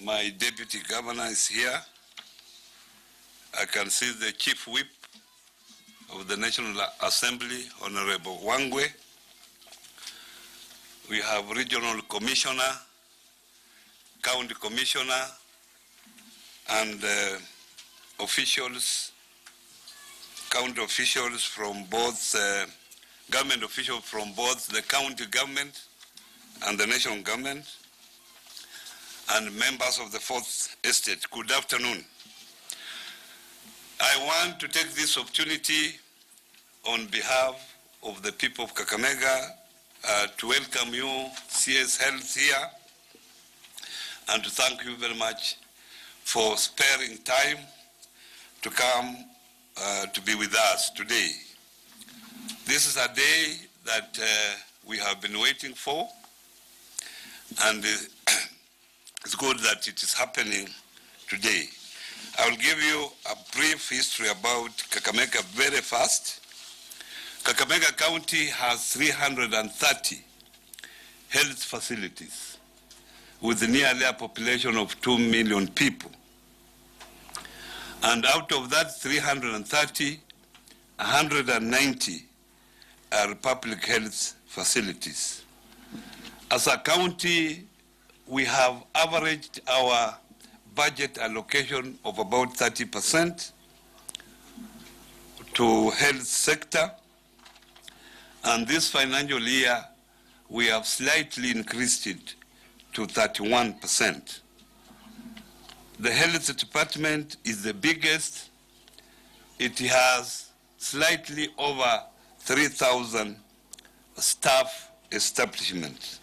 My deputy governor is here. I can see the chief whip of the National Assembly, Honorable Wangwe. We have regional commissioner, county commissioner, and officials, county officials from both, government officials from both the county government and the national government, and members of the Fourth Estate. Good afternoon. I want to take this opportunity on behalf of the people of Kakamega to welcome you, CS Health here, and to thank you very much for sparing time to come to be with us today. This is a day that we have been waiting for, and it's good that it is happening today. I will give you a brief history about Kakamega very fast. Kakamega County has 330 health facilities with nearly a population of 2 million people. And out of that 330, 190 are public health facilities. As a county, we have averaged our budget allocation of about 30% to health sector. And this financial year, we have slightly increased it to 31%. The health department is the biggest. It has slightly over 3,000 staff establishments.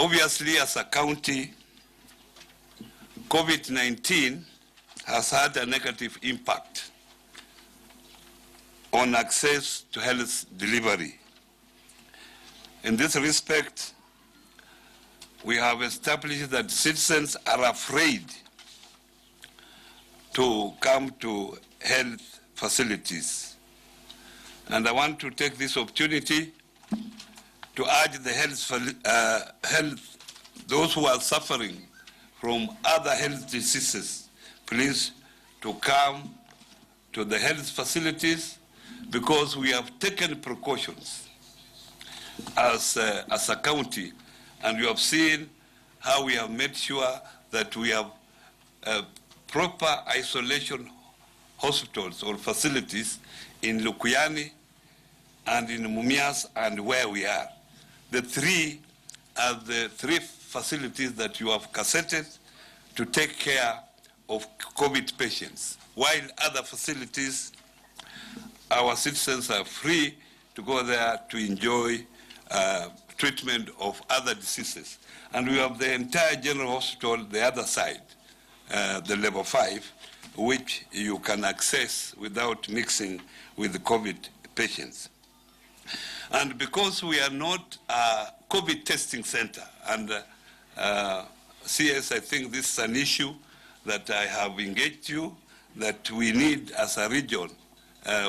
Obviously, as a county, COVID-19 has had a negative impact on access to health delivery. In this respect, we have established that citizens are afraid to come to health facilities. And I want to take this opportunity to urge the those who are suffering from other health diseases, please to come to the health facilities, because we have taken precautions as a county, and you have seen how we have made sure that we have proper isolation hospitals or facilities in Lukuyani and in Mumias and where we are. The three are the three facilities that you have cassetted to take care of COVID patients, while other facilities, our citizens are free to go there to enjoy treatment of other diseases. And we have the entire general hospital, the other side, the level 5, which you can access without mixing with the COVID patients. And because we are not a COVID testing center, and CS, I think this is an issue that I have engaged you, that we need as a region,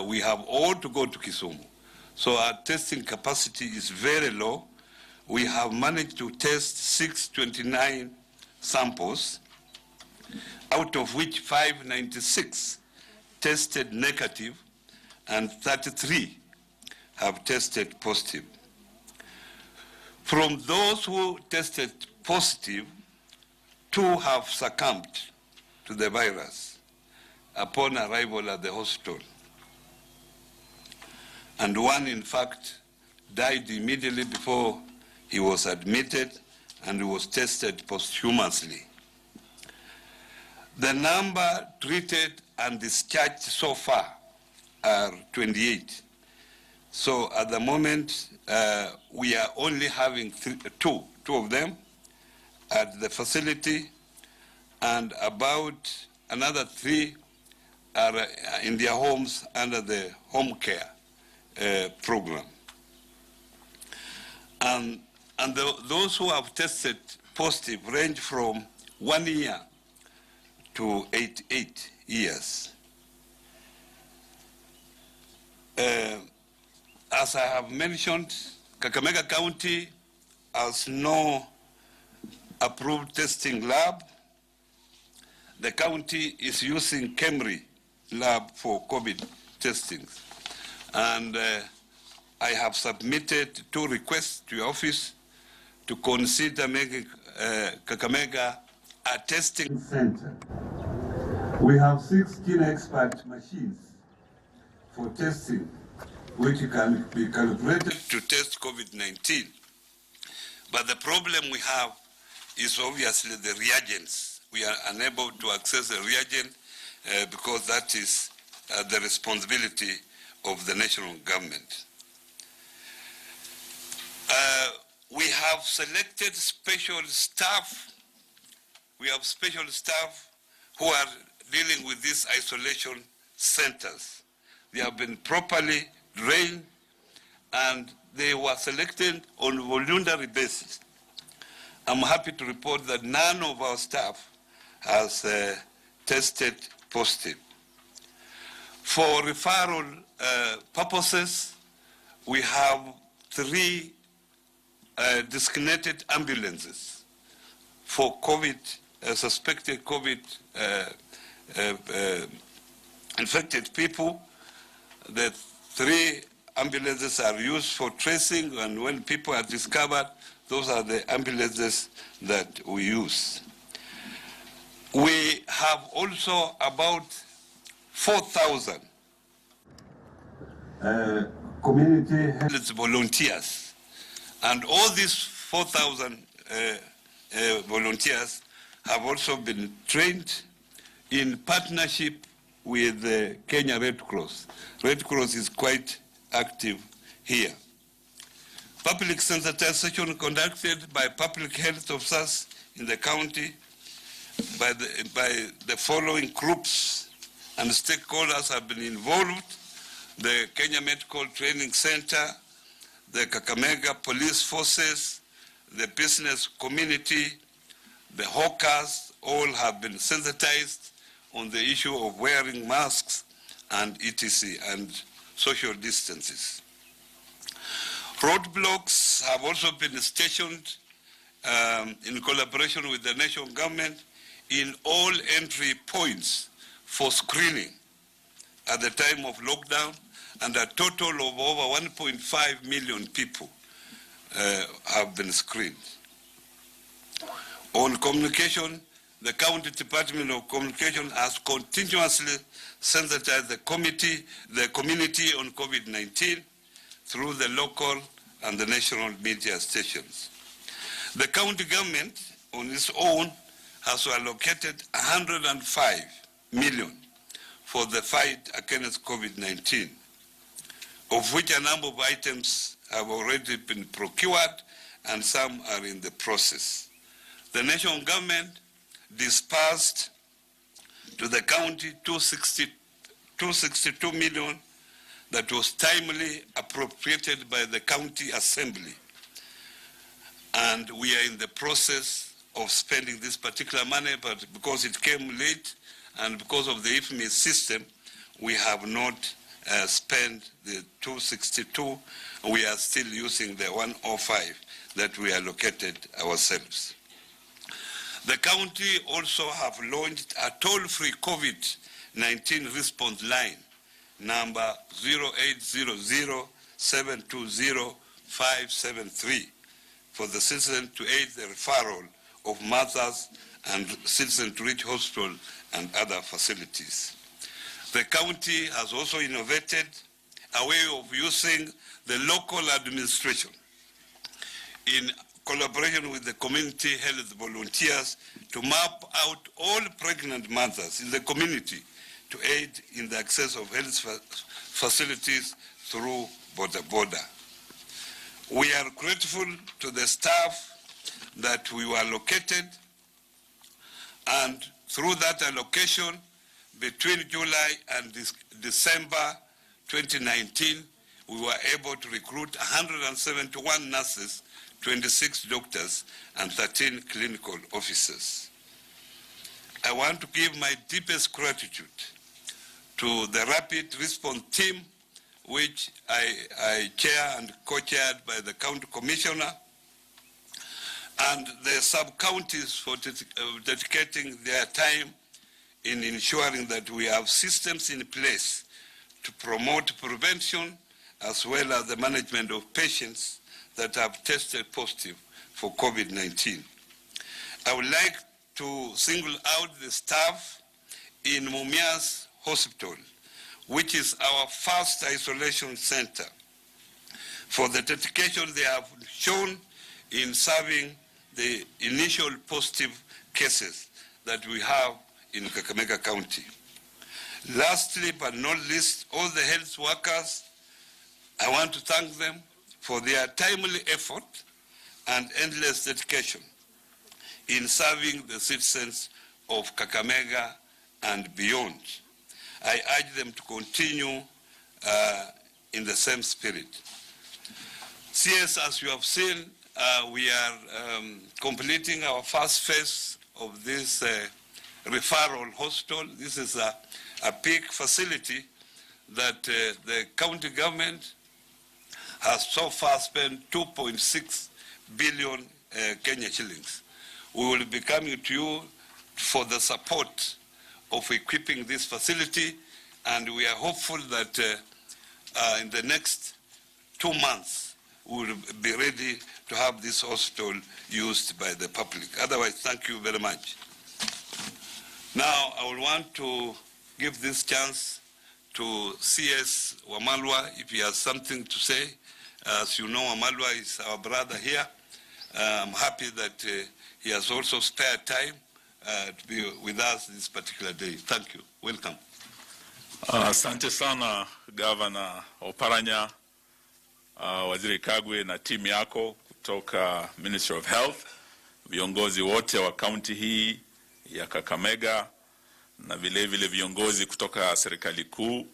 we have all to go to Kisumu. So our testing capacity is very low. We have managed to test 629 samples, out of which 596 tested negative and 33 have tested positive. From those who tested positive, 2 have succumbed to the virus upon arrival at the hospital. And 1, in fact, died immediately before he was admitted and was tested posthumously. The number treated and discharged so far are 28. So at the moment, we are only having two of them at the facility, and about another 3 are in their homes under the home care program. And those who have tested positive range from 1 year to 88 years. As I have mentioned, Kakamega County has no approved testing lab. The county is using Kemri lab for COVID testing. And I have submitted 2 requests to your office to consider making Kakamega a testing center. We have 16 expert machines for testing, which can be calibrated to test COVID-19. But the problem we have is obviously the reagents. We are unable to access the reagent because that is the responsibility of the national government. We have selected special staff. We have special staff who are dealing with these isolation centers. They have been properly trained and they were selected on a voluntary basis. I'm happy to report that none of our staff has tested positive. For referral purposes, we have 3 designated ambulances for COVID, suspected COVID infected people. The 3 ambulances are used for tracing, and when people are discovered, those are the ambulances that we use. We have also about 4,000 community health volunteers. And all these 4,000 volunteers have also been trained in partnership with the Kenya Red Cross. Red Cross is quite active here. Public sensitization conducted by public health officers in the county by the following groups and stakeholders have been involved: the Kenya Medical Training Center, the Kakamega Police Forces, the business community, the hawkers, all have been sensitized on the issue of wearing masks and etc. and social distances. Roadblocks have also been stationed in collaboration with the national government in all entry points for screening at the time of lockdown, and a total of over 1.5 million people have been screened. On communication, the County Department of Communication has continuously sensitized the community on COVID-19 through the local and the national media stations. The county government, on its own, has allocated 105 million for the fight against COVID-19, of which a number of items have already been procured and some are in the process. The national government dispersed to the county 262 million that was timely appropriated by the county assembly. And we are in the process of spending this particular money, but because it came late and because of the IFMI system, we have not spent the 262. We are still using the 105 that we allocated ourselves. The county also have launched a toll-free COVID-19 response line, number 0800-720-573, for the citizen to aid the referral of mothers and citizens to reach hospital and other facilities. The county has also innovated a way of using the local administration in collaboration with the community health volunteers to map out all pregnant mothers in the community to aid in the access of health facilities through border. We are grateful to the staff that we were allocated, and through that allocation, between July and December 2019, we were able to recruit 171 nurses, 26 doctors, and 13 clinical officers. I want to give my deepest gratitude to the rapid response team, which I chair and co-chaired by the county commissioner, and the sub-counties for dedicating their time in ensuring that we have systems in place to promote prevention as well as the management of patients that have tested positive for COVID-19. I would like to single out the staff in Mumias Hospital, which is our first isolation center, for the dedication they have shown in serving the initial positive cases that we have in Kakamega County. Lastly, but not least, all the health workers, I want to thank them for their timely effort and endless dedication in serving the citizens of Kakamega and beyond. I urge them to continue in the same spirit. CS, as you have seen, we are completing our first phase of this referral hospital. This is a peak facility that the county government has so far spent 2.6 billion Kenya shillings. We will be coming to you for the support of equipping this facility, and we are hopeful that in the next 2 months we will be ready to have this hospital used by the public. Otherwise, thank you very much. Now, I would want to give this chance to CS Wamalwa if he has something to say. As you know, Wamalwa is our brother here. I'm happy that he has also spared time to be with us this particular day. Thank you. Welcome. Asante sana Governor Oparanya, Waziri Kagwe na timu yako kutoka Ministry of Health, viongozi wote wa kaunti hii ya Kakamega na vile vile viongozi kutoka serikali kuu.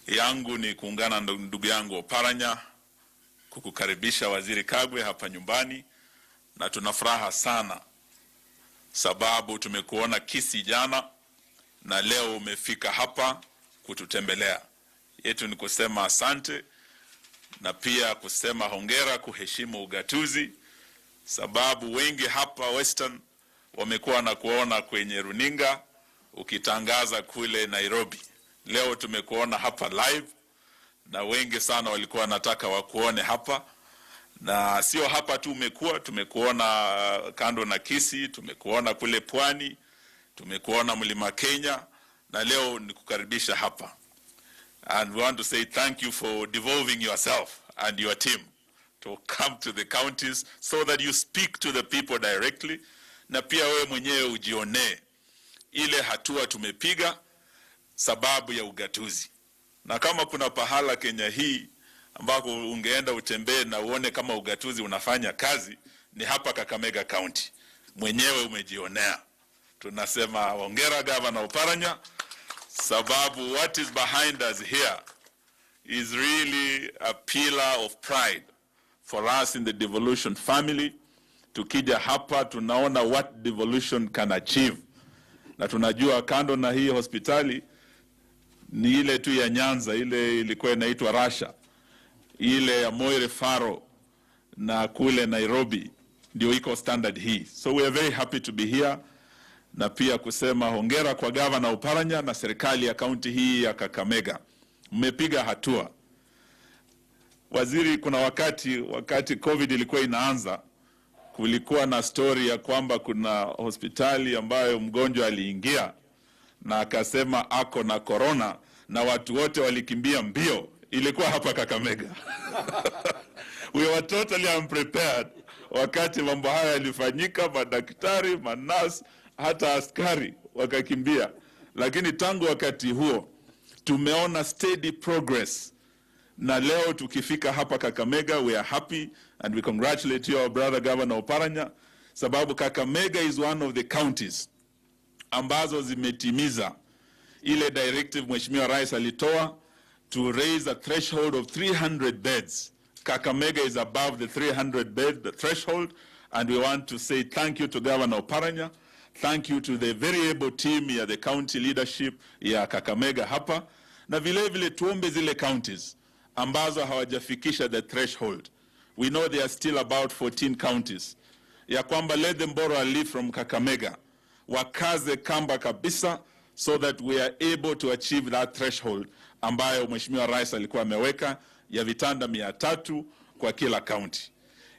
Yangu ni kuungana na ndugu yangu Oparanya kukukaribisha Waziri Kagwe hapa nyumbani, na tunafuraha sana sababu tumekuona Kisii jana na leo umefika hapa kututembelea. Yetu ni kusema asante na pia kusema hongera, kuheshimu ugatuzi, sababu wengi hapa Western wamekuwa na kuona kwenye runinga ukitangaza kule Nairobi. Leo tumekuona hapa live na wengi sana walikuwa wanataka wakuone hapa, na sio hapa tu tumekuona kando na Kisii, tumekuona kule Pwani, tumekuona Mlima Kenya, na leo nikukaribisha hapa. And we want to say thank you for devolving yourself and your team to come to the counties so that you speak to the people directly, na pia wewe mwenyewe ujione ile hatua tumepiga sababu ya ugatuzi. Na kama kuna pahala Kenya hii ambako ungeenda utembee na uone kama ugatuzi unafanya kazi, ni hapa Kakamega County. Mwenyewe umejionea. Tunasema hongera Governor Oparanya, sababu what is behind us here is really a pillar of pride for us in the devolution family. Tukija hapa tunaona what devolution can achieve. Na tunajua kando na hii hospitali ni ile tu ya Nyanza, ile ilikuwa inaitwa Russia, ile ya MoH referral na kule Nairobi ndio iko standard hii. So we are very happy to be here, na pia kusema hongera kwa Governor Oparanya na serikali ya kaunti hii ya Kakamega. Mmepiga hatua. Waziri, kuna wakati COVID ilikuwa inaanza, kulikuwa na story ya kwamba kuna hospitali ambayo mgonjwa aliingia na akasema ako na corona na watu wote walikimbia mbio. Ilikuwa hapa Kakamega. We were totally unprepared wakati mambo haya yalifanyika, madaktari, manasi, hata askari wakakimbia. Lakini tangu wakati huo tumeona steady progress, na leo tukifika hapa Kakamega we are happy and we congratulate you, our brother Governor Oparanya, sababu Kakamega is one of the counties ambazo zimetimiza ile directive Mheshimiwa Rais alitoa to raise a threshold of 300 beds. Kakamega is above the 300 bed threshold, and we want to say thank you to Governor Oparanya. Thank you to the very able team ya the county leadership ya Kakamega hapa, na vile vile tuombe zile counties ambazo hawajafikisha the threshold. We know there are still about 14 counties ya kwamba let them borrow a leaf from Kakamega, wakaze kamba kabisa, so that we are able to achieve that threshold ambayo Mheshimiwa Rais alikuwa ameweka ya vitanda 300 kwa kila county.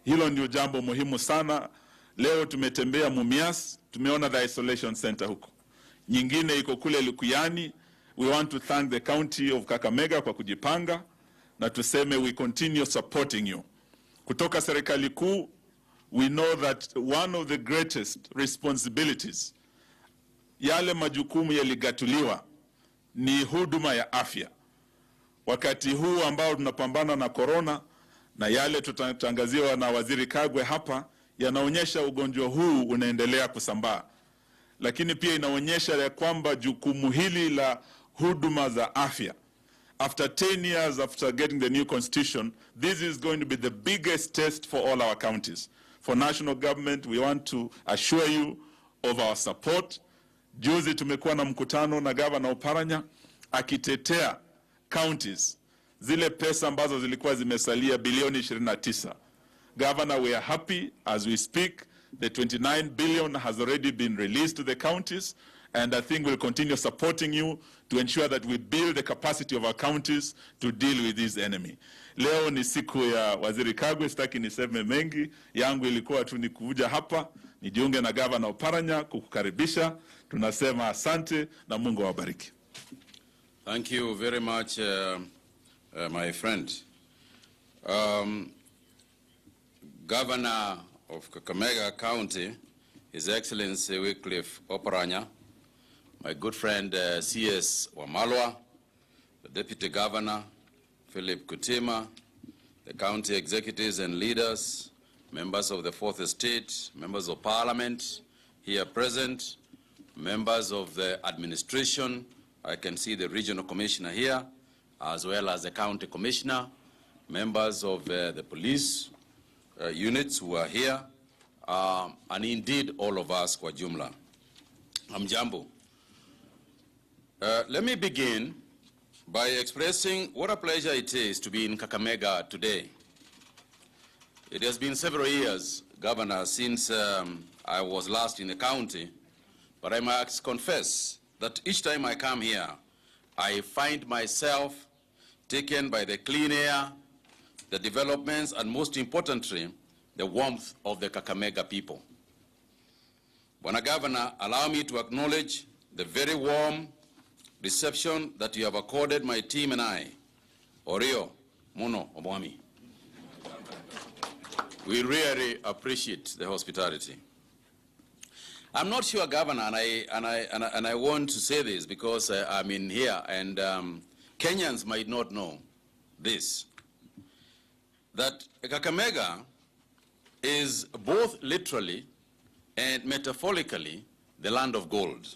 Hilo ndio jambo muhimu sana. Leo tumetembea Mumias, tumeona the isolation center huko. Nyingine iko kule Lukuyani. We want to thank the county of Kakamega kwa kujipanga, na tuseme we continue supporting you. Kutoka serikali kuu, we know that one of the greatest responsibilities, yale majukumu yaligatuliwa, ni huduma ya afya. Wakati huu ambao tunapambana na corona, na yale tutatangaziwa na Waziri Kagwe hapa, yanaonyesha ugonjwa huu unaendelea kusambaa. Lakini pia inaonyesha ya kwamba jukumu hili la huduma za afya, after 10 years after getting the new constitution, this is going to be the biggest test for all our counties. For national government, we want to assure you of our support. Juzi tumekuwa na mkutano na Governor Oparanya akitetea counties, zile pesa ambazo zilikuwa zimesalia bilioni 29. Governor, we are happy as we speak. The 29 billion has already been released to the counties, and I think we'll continue supporting you to ensure that we build the capacity of our counties to deal with this enemy. Leo ni siku ya Waziri Kagwe, sitaki niseme mengi. Yangu ilikuwa tu ni kuja hapa, nijiunge na Governor Oparanya kukukaribisha. Tunasema asante na Mungu awabariki. Thank you very much, my friend. Governor of Kakamega County, His Excellency Wycliffe Oparanya, my good friend CS Wamalwa, the Deputy Governor, Philip Kutima, the county executives and leaders, members of the Fourth Estate, members of Parliament here present, members of the administration. I can see the regional commissioner here, as well as the county commissioner, members of the police units who are here, and indeed all of us kwa jumla. Hamjambo. Let me begin by expressing what a pleasure it is to be in Kakamega today. It has been several years, Governor, since I was last in the county, but I must confess that each time I come here, I find myself taken by the clean air, the developments, and most importantly, the warmth of the Kakamega people. Bwana Governor, allow me to acknowledge the very warm reception that you have accorded my team and I. Orio, Muno, Omwami. We really appreciate the hospitality. I'm not sure, Governor, and I want to say this because I'm in here, and Kenyans might not know this, that Kakamega is both literally and metaphorically the land of gold.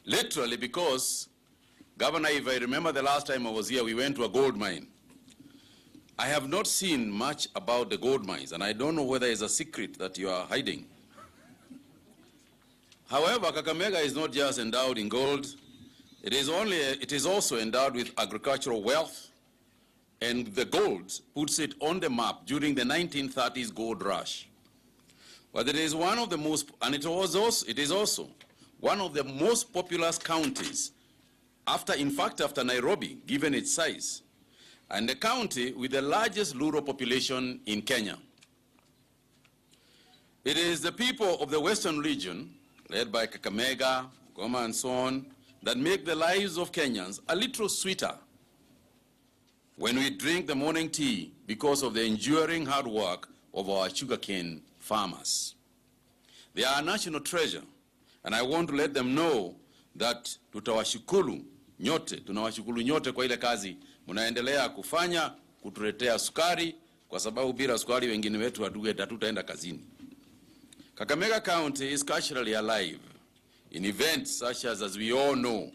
Literally because, Governor, if I remember the last time I was here, we went to a gold mine. I have not seen much about the gold mines, and I don't know whether it's a secret that you are hiding. However, Kakamega is not just endowed in gold. It is also endowed with agricultural wealth, and the gold puts it on the map during the 1930s gold rush. But it is one of the most, and it is also one of the most populous counties after Nairobi, given its size, and the county with the largest rural population in Kenya. It is the people of the Western region, led by Kakamega, Goma, and so on, that make the lives of Kenyans a little sweeter when we drink the morning tea because of the enduring hard work of our sugarcane farmers. They are a national treasure, and I want to let them know that tunawashukuru nyote kwa ile kazi mnaendelea kufanya kutuletea sukari, kwa sababu bila sukari wengine wetu hatutaenda kazini. Kakamega County is culturally alive in events such as we all know,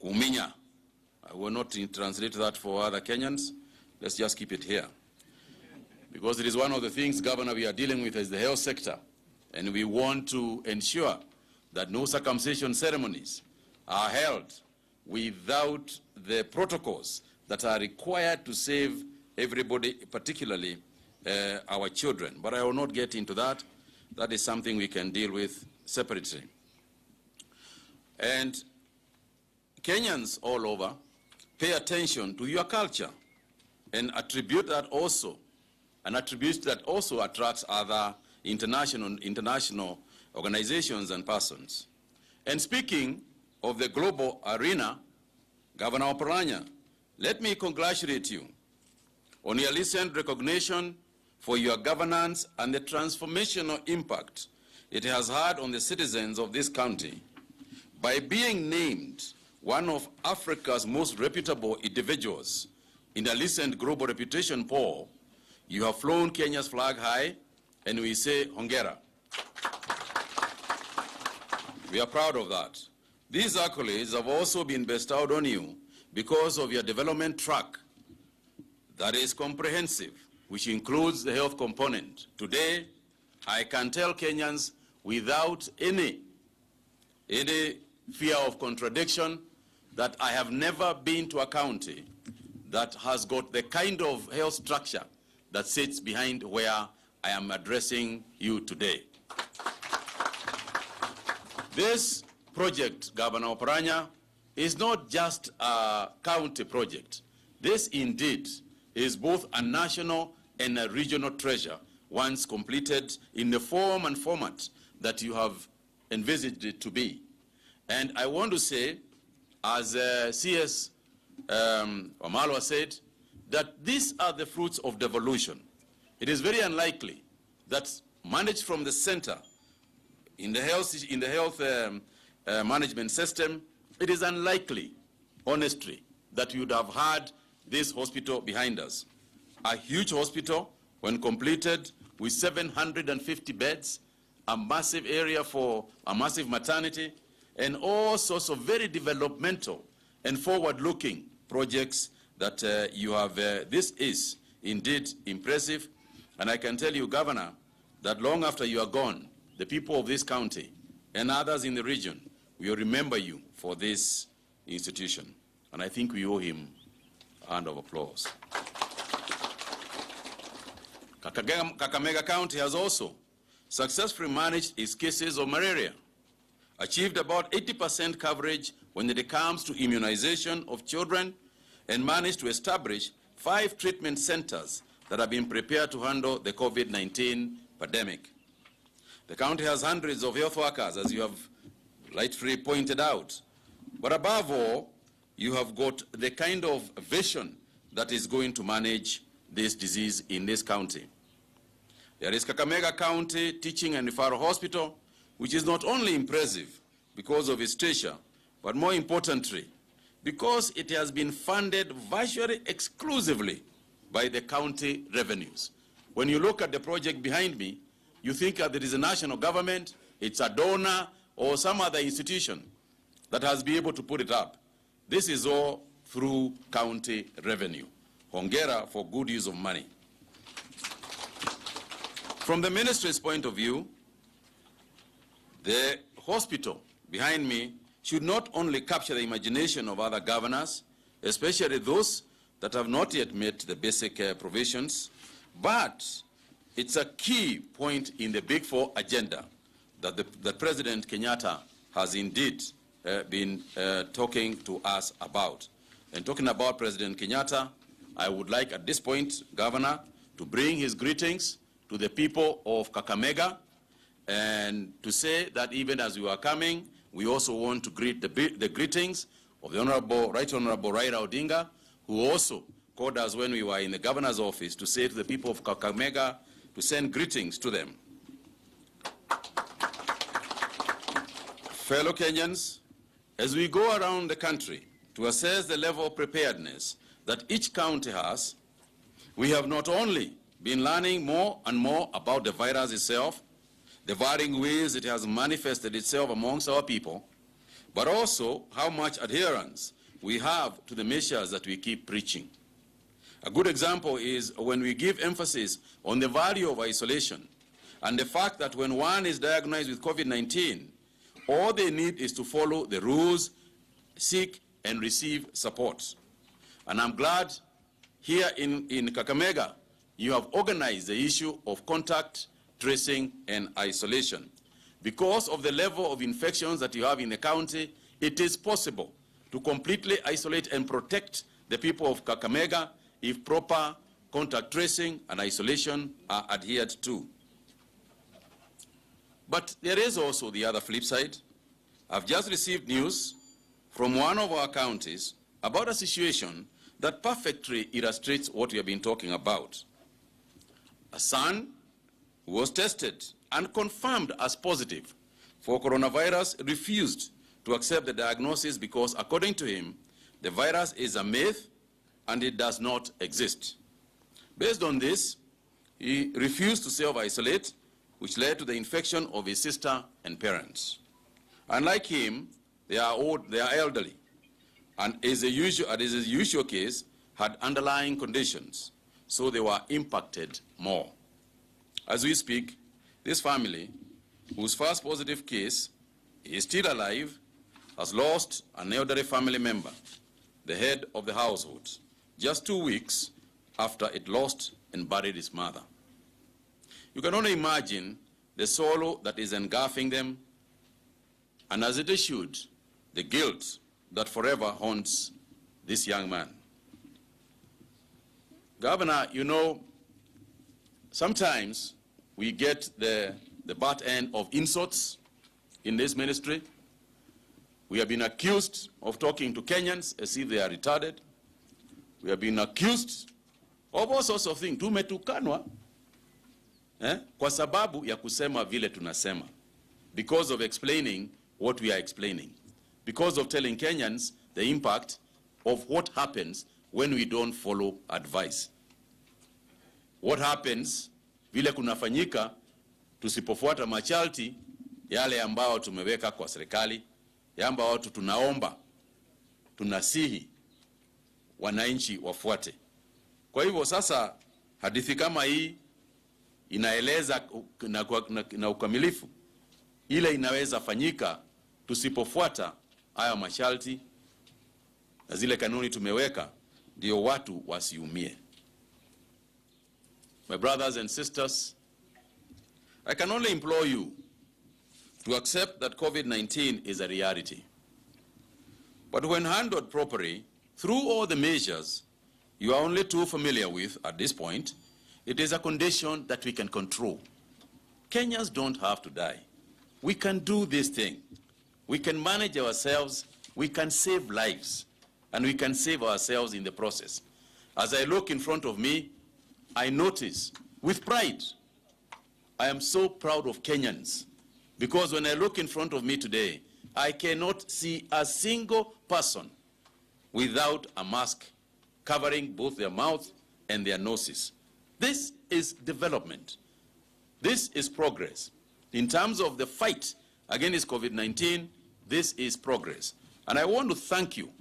Kuminya. I will not translate that for other Kenyans. Let's just keep it here. Because it is one of the things, Governor, we are dealing with is the health sector. And we want to ensure that no circumcision ceremonies are held without the protocols that are required to save everybody, particularly our children. But I will not get into that. That is something we can deal with separately. And Kenyans all over pay attention to your culture and attribute that also, an attribute that also attracts other international organizations and persons. And speaking of the global arena, Governor Oparanya, let me congratulate you on your recent recognition for your governance and the transformational impact it has had on the citizens of this county by being named one of Africa's most reputable individuals in a recent global reputation poll. You have flown Kenya's flag high, and we say hongera. We are proud of that. These accolades have also been bestowed on you because of your development track that is comprehensive, which includes the health component. Today, I can tell Kenyans without any fear of contradiction that I have never been to a county that has got the kind of health structure that sits behind where I am addressing you today. This project, Governor Oparanya, is not just a county project. This indeed is both a national and a regional treasure once completed in the form and format that you have envisaged it to be. And I want to say, as CS Wamalwa said, that these are the fruits of devolution. It is very unlikely that managed from the center in the health management system, it is unlikely, honestly, that you would have had this hospital behind us. A huge hospital, when completed, with 750 beds, a massive area for a massive maternity, and all sorts of very developmental and forward-looking projects that you have. This is indeed impressive. And I can tell you, Governor, that long after you are gone, the people of this county and others in the region will remember you for this institution. And I think we owe him a hand of applause. Kakamega County has also successfully managed its cases of malaria, achieved about 80% coverage when it comes to immunization of children, and managed to establish 5 treatment centers that have been prepared to handle the COVID-19 pandemic. The county has hundreds of health workers, as you have rightfully pointed out. But above all, you have got the kind of vision that is going to manage this disease in this county. There is Kakamega County Teaching and Referral Hospital, which is not only impressive because of its stature, but more importantly, because it has been funded virtually exclusively by the county revenues. When you look at the project behind me, you think that there is a national government, it's a donor, or some other institution that has been able to put it up. This is all through county revenue. Hongera for good use of money. From the ministry's point of view, the hospital behind me should not only capture the imagination of other governors, especially those that have not yet met the basic provisions, but it's a key point in the Big Four agenda that President Kenyatta has indeed been talking to us about. And talking about President Kenyatta, I would like at this point, Governor, to bring his greetings to the people of Kakamega and to say that even as we are coming, we also want to greet the greetings of the Right Honorable Raila Odinga, who also called us when we were in the governor's office to say to the people of Kakamega to send greetings to them. Fellow Kenyans, as we go around the country to assess the level of preparedness that each county has, we have not only been learning more and more about the virus itself, the varying ways it has manifested itself amongst our people, but also how much adherence we have to the measures that we keep preaching. A good example is when we give emphasis on the value of isolation and the fact that when one is diagnosed with COVID-19, all they need is to follow the rules, seek and receive support. And I'm glad here in Kakamega, you have organized the issue of contact tracing and isolation. Because of the level of infections that you have in the county, it is possible to completely isolate and protect the people of Kakamega if proper contact tracing and isolation are adhered to. But there is also the other flip side. I've just received news from one of our counties about a situation that perfectly illustrates what we have been talking about. A son who was tested and confirmed as positive for coronavirus refused to accept the diagnosis because, according to him, the virus is a myth and it does not exist. Based on this, he refused to self-isolate, which led to the infection of his sister and parents. Unlike him, they are old, they are elderly, and as is the usual case, had underlying conditions, so they were impacted more. As we speak, this family, whose first positive case is still alive, has lost an elderly family member, the head of the household, just 2 weeks after it lost and buried his mother. You can only imagine the sorrow that is engulfing them, and as it should, the guilt that forever haunts this young man. Governor, you know, sometimes we get the butt end of insults in this ministry. We have been accused of talking to Kenyans as if they are retarded. We have been accused of all sorts of things. Tumetukanwa kwa sababu ya kusema vile tunasema, because of explaining what we are explaining, because of telling Kenyans the impact of what happens when we don't follow advice. What happens vile kunafanyika tusipofuata masharti yale ambao tumeweka kwa serikali, ya ambao tunaomba, tunasihi wananchi wafuate. Kwa hivyo sasa hadithi kama hii inaeleza na ukamilifu ile inaweza fanyika tusipofuata haya masharti na zile kanuni tumeweka, ndio watu wasiumie. My brothers and sisters, I can only implore you to accept that COVID-19 is a reality. But when handled properly, through all the measures you are only too familiar with at this point, it is a condition that we can control. Kenyans don't have to die. We can do this thing. We can manage ourselves, we can save lives, and we can save ourselves in the process. As I look in front of me, I notice with pride, I am so proud of Kenyans, because when I look in front of me today, I cannot see a single person without a mask covering both their mouth and their noses. This is development. This is progress. In terms of the fight against COVID-19, this is progress. And I want to thank you.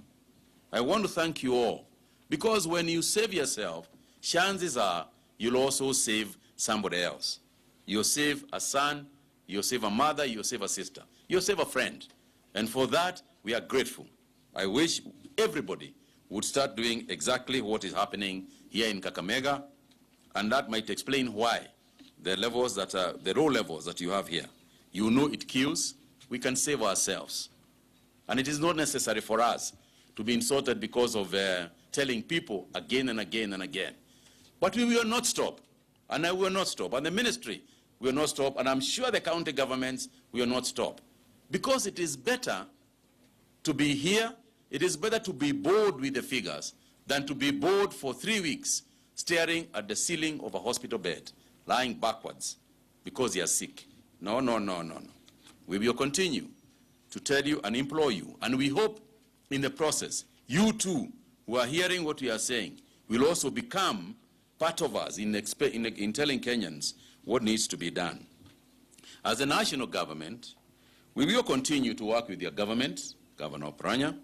I want to thank you all, because when you save yourself, chances are you'll also save somebody else. You'll save a son, you'll save a mother, you'll save a sister, you'll save a friend. And for that, we are grateful. I wish everybody would start doing exactly what is happening here in Kakamega, and that might explain why the levels that are, the low levels that you have here. You know it kills, we can save ourselves. And it is not necessary for us to be insulted because of telling people again and again and again. But we will not stop, and I will not stop, and the ministry will not stop, and I'm sure the county governments will not stop. Because it is better to be here, it is better to be bored with the figures than to be bored for 3 weeks staring at the ceiling of a hospital bed, lying backwards because you are sick. No, no, no, no, no. We will continue to tell you and implore you, and we hope in the process, you too, who are hearing what we are saying, will also become part of us in telling Kenyans what needs to be done. As a national government, we will continue to work with your government, Governor Oparanya,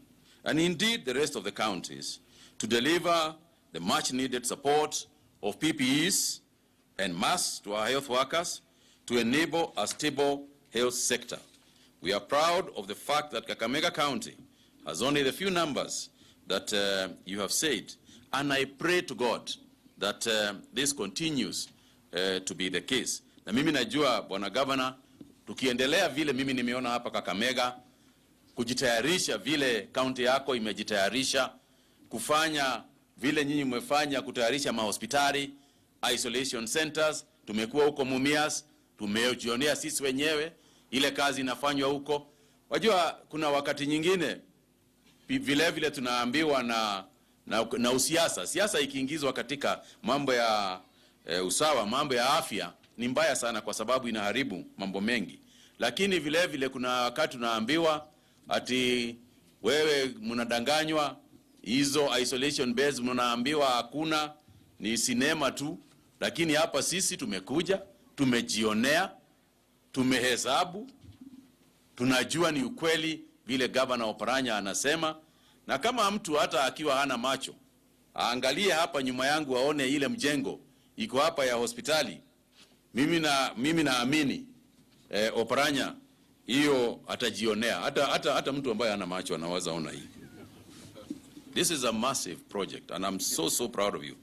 and indeed the rest of the counties, to deliver the much-needed support of PPEs and masks to our health workers to enable a stable health sector. We are proud of the fact that Kakamega County has only the few numbers that you have said, and I pray to God that this continues to be the case. Na mimi najua Bwana Governor, tukiendelea vile mimi nimeona hapa Kakamega, kujitayarisha vile county yako imejitayarisha, kufanya vile nyinyi mmefanya kutayarisha mahospitali, isolation centers, tumekuwa huko Mumias, tumejionea sisi wenyewe ile kazi inafanywa huko. Wajua kuna wakati nyingine vile vile tunaambiwa na usiasa. Siasa ikiingizwa katika mambo ya usawa, mambo ya afya ni mbaya sana kwa sababu inaharibu mambo mengi. Lakini vile vile kuna wakati tunaambiwa ati wewe mnadanganywa, hizo isolation beds mnaambiwa hakuna, ni sinema tu. Lakini hapa sisi tumekuja, tumejionea, tumehesabu, tunajua ni ukweli vile Governor Oparanya anasema. Na kama mtu hata akiwa hana macho, aangalie hapa nyuma yangu aone ile mjengo iko hapa ya hospitali. Mimi naamini Oparanya hiyo atajionea. Hata mtu ambaye hana macho anaweza ona hii. This is a massive project and I'm so proud of you.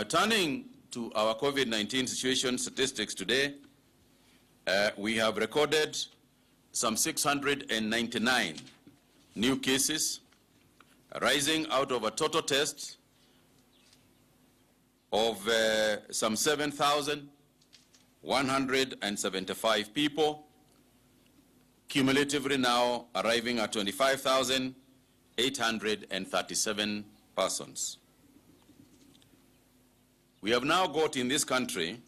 Turning to our COVID-19 situation statistics today, we have recorded some 699 new cases, rising out of a total test of some 7,175 people, cumulatively now arriving at 25,837 persons. We have now got in this country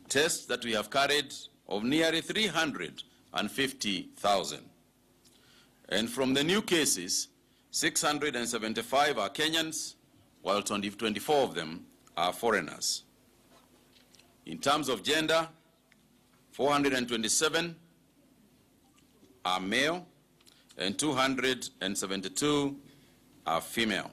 tests that we have carried of nearly 350,000. And from the new cases, 675 are Kenyans, while 24 of them are foreigners. In terms of gender, 427 are male and 272 are female,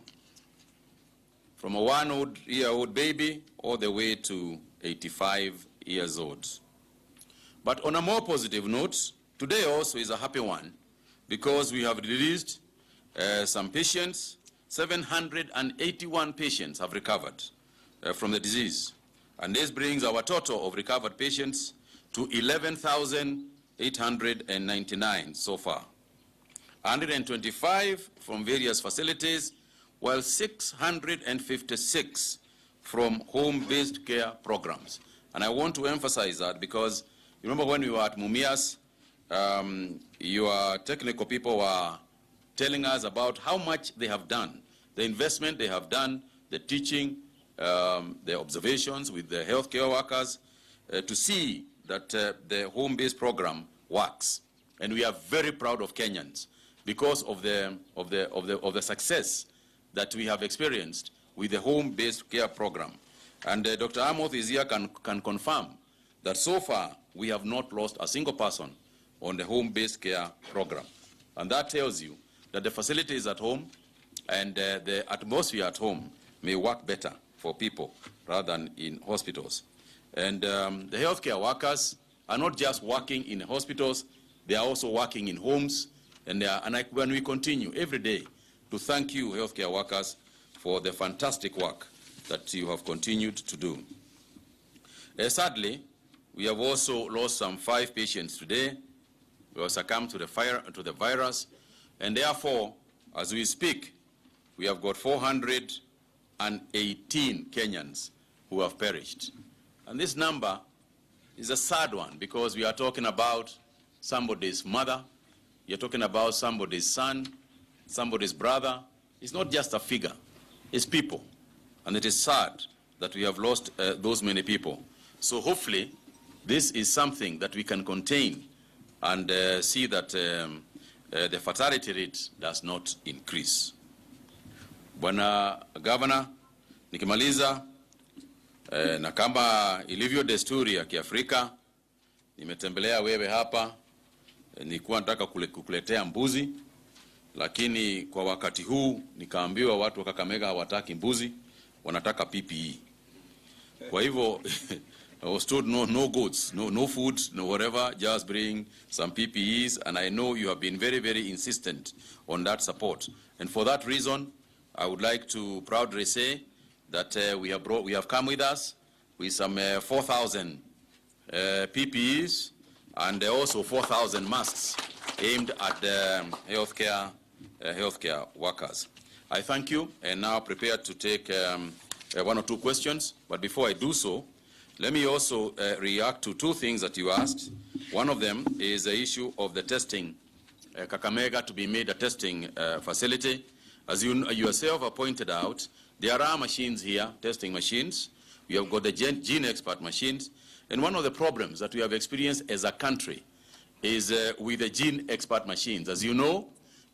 from a 1-year-old baby all the way to 85 years old. But on a more positive note, today also is a happy one, because we have released some patients. 781 patients have recovered from the disease. And this brings our total of recovered patients to 11,899 so far. 125 from various facilities, while 656 from home-based care programs. And I want to emphasize that because you remember when we were at Mumias, your technical people were telling us about how much they have done, the investment they have done, the teaching, the observations with the healthcare workers to see that the home-based program works. And we are very proud of Kenyans because of the success that we have experienced with the home-based care program. And Dr. Amoth is here can confirm that so far we have not lost a single person on the home-based care program. And that tells you that the facilities at home and the atmosphere at home may work better for people rather than in hospitals. And the healthcare workers are not just working in hospitals, they are also working in homes. And when we continue every day to thank you, healthcare workers, for the fantastic work that you have continued to do. Sadly, we have also lost some 5 patients today who have succumbed to the virus, and therefore, as we speak, we have got 418 Kenyans who have perished. And this number is a sad one because we are talking about somebody's mother, you're talking about somebody's son, somebody's brother. It's not just a figure, it's people. And it is sad that we have lost those many people. So hopefully, this is something that we can contain and see that the fatality rate does not increase. Bwana Governor, nikimaliza na kama ilivyo desturi ya Kiafrika, nimetembelea wewe hapa, nilikuwa nataka kukuletea mbuzi, lakini kwa wakati huu nikaambiwa watu wa Kakamega hawataki mbuzi, wanataka PPE. Kwa hivyo I was told no goods, no food, no whatever, just bring some PPEs, and I know you have been very insistent on that support. And for that reason, I would like to proudly say that we have come with us with some 4,000 PPEs and also 4,000 masks aimed at healthcare workers. I thank you, and now prepared to take one or two questions. But before I do so, let me also react to two things that you asked. One of them is the issue of the testing, Kakamega to be made a testing facility. As you yourself have pointed out, there are machines here, testing machines. We have got the gene expert machines. And one of the problems that we have experienced as a country is with the gene expert machines. As you know,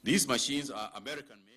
these machines are American-made.